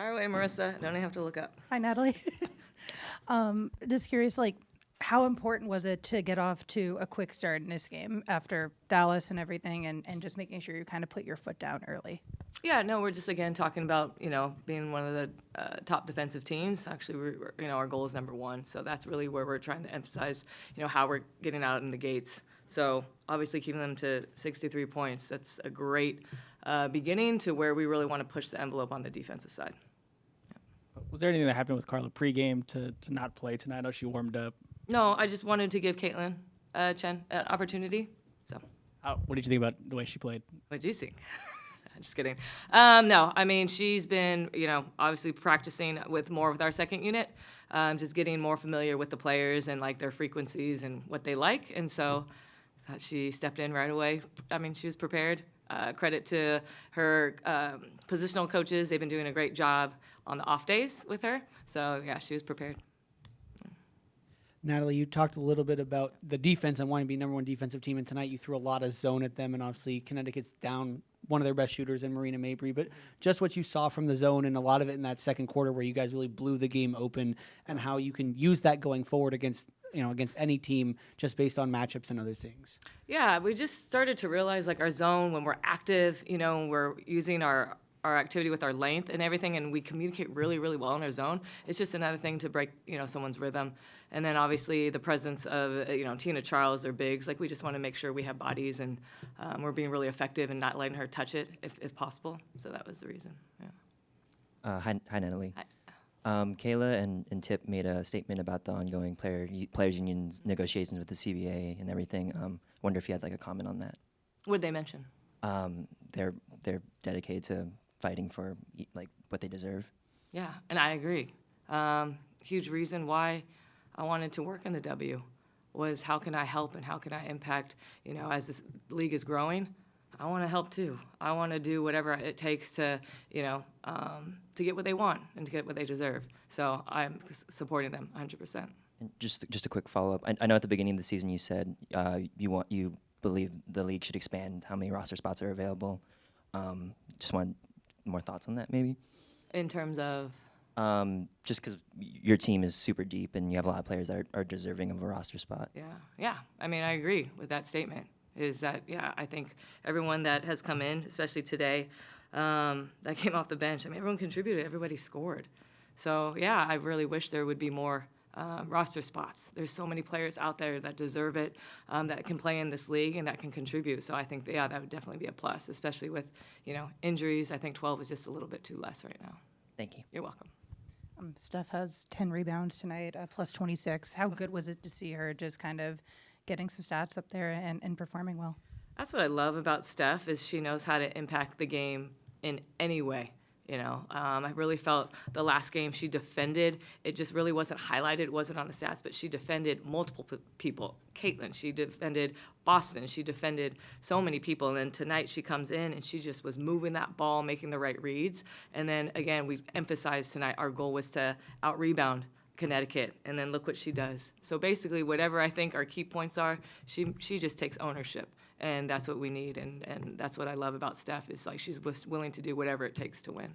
Fire away, Marissa. Don't even have to look up. Hi, Natalie. Just curious, like, how important was it to get off to a quick start in this game after Dallas and everything, and just making sure you kind of put your foot down early? Yeah, no, we're just, again, talking about, being one of the top defensive teams. Actually, our goal is number one. So that's really where we're trying to emphasize, how we're getting out in the gates. So obviously keeping them to 63 points, that's a great beginning to where we really want to push the envelope on the defensive side. Was there anything that happened with Carla pregame to not play tonight? I know she warmed up. No, I just wanted to give Caitlyn Chen an opportunity. So, What did you think about the way she played? what did you think? Just kidding. No, I mean, she's been, obviously practicing with our second unit, just getting more familiar with the players and like their frequencies and what they like. And so I thought she stepped in right away. I mean, she was prepared. Credit to her positional coaches. They've been doing a great job on the off days with her. So, yeah, she was prepared. Natalie, you talked a little bit about the defense and wanting to be number one defensive team, and tonight you threw a lot of zone at them, and obviously Connecticut's down one of their best shooters in Marina Mabry, but just what you saw from the zone and a lot of it in that second quarter where you guys really blew the game open, and how you can use that going forward against any team just based on matchups and other things. Yeah, we just started to realize like our zone when we're active, we're using our activity with our length and everything, and we communicate really, really well in our zone. It's just another thing to break, someone's rhythm. And then obviously the presence of, Tina Charles or bigs. Like we just want to make sure we have bodies and we're being really effective and not letting her touch it if possible. So that was the reason. Yeah. Hi, Natalie. Hi. Kayla and Tip made a statement about the ongoing players unions negotiations with the CBA and everything. Wonder if you had like a comment on that. What did they mention? They're dedicated to fighting for like what they deserve. Yeah, and I agree. Huge reason why I wanted to work in the W was how can I help and how can I impact, as this league is growing. I want to help too. I want to do whatever it takes to, to get what they want and to get what they deserve. So I'm supporting them 100%. And just a quick follow-up. I know at the beginning of the season you said you believe the league should expand how many roster spots are available. Just want more thoughts on that, maybe? In terms of? Just because your team is super deep and you have a lot of players that are deserving of a roster spot. Yeah. I mean, I agree with that statement. Is that, I think everyone that has come in, especially today, that came off the bench, I mean, everyone contributed, everybody scored. So, I really wish there would be more roster spots. There's so many players out there that deserve it, that can play in this league and that can contribute. So I think, that would definitely be a plus, especially with, injuries. I think 12 is just a little bit too less right now. Thank you. You're welcome. Steph has 10 rebounds tonight, plus 26. How good was it to see her just kind of getting some stats up there and performing well? That's what I love about Steph is she knows how to impact the game in any way. I really felt the last game she defended. It just really wasn't highlighted. It wasn't on the stats, but she defended multiple people. Caitlyn, she defended Boston. She defended so many people. And then tonight she comes in and she just was moving that ball, making the right reads. And then, again, we emphasized tonight our goal was to out-rebound Connecticut, and then look what she does. So basically, whatever I think our key points are, she just takes ownership, and that's what we need, and that's what I love about Steph is like she's willing to do whatever it takes to win.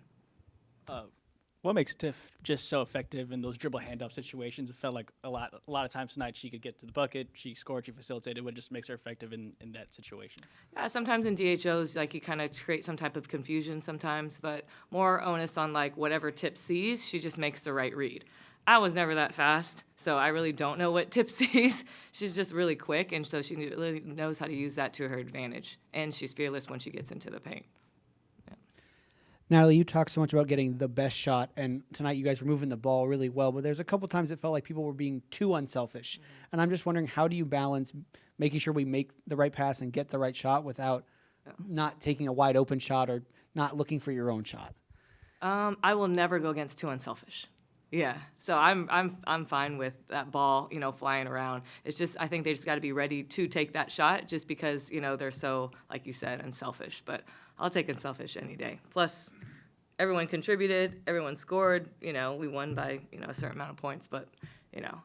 What makes Tiff just so effective in those dribble handoff situations? It felt like a lot of times tonight she could get to the bucket, she scored, she facilitated. What just makes her effective in that situation? Yeah, sometimes in DHOs, like you kind of create some type of confusion sometimes, but more onus on like whatever Tip sees, she just makes the right read. I was never that fast, so I really don't know what Tip sees. She's just really quick, and so she really knows how to use that to her advantage. And she's fearless when she gets into the paint. Yeah. Natalie, you talked so much about getting the best shot, and tonight you guys were moving the ball really well, but there's a couple times it felt like people were being too unselfish. Mm-hmm. And I'm just wondering, how do you balance making sure we make the right pass and get the right shot without not taking a wide open shot or not looking for your own shot? I will never go against too unselfish. Yeah, so I'm fine with that ball, flying around. It's just I think they just got to be ready to take that shot, just because they're so, like you said, unselfish. But I'll take unselfish any day. Plus, everyone contributed, everyone scored. We won by a certain amount of points. But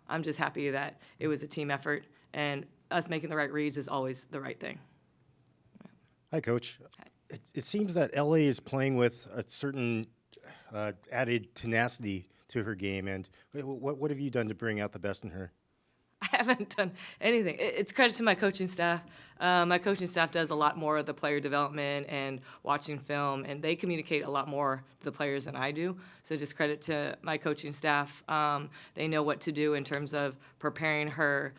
I'm just happy that it was a team effort, and us making the right reads is always the right thing. Hi, Coach. Hi. It seems that LA is playing with a certain added tenacity to her game. And what have you done to bring out the best in her? I haven't done anything. It's credit to my coaching staff. My coaching staff does a lot more of the player development and watching film, and they communicate a lot more to the players than I do. So just credit to my coaching staff. They know what to do in terms of preparing her,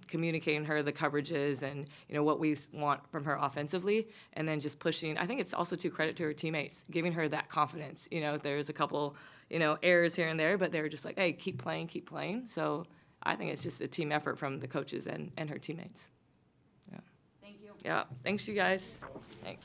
communicating her the coverages and what we want from her offensively, and then just pushing. I think it's also to credit to her teammates, giving her that confidence. There's a couple errors here and there, but they're just like, hey, keep playing, keep playing. So I think it's just a team effort from the coaches and her teammates. Yeah. Thank you. Yeah. Thanks, you guys. Thanks.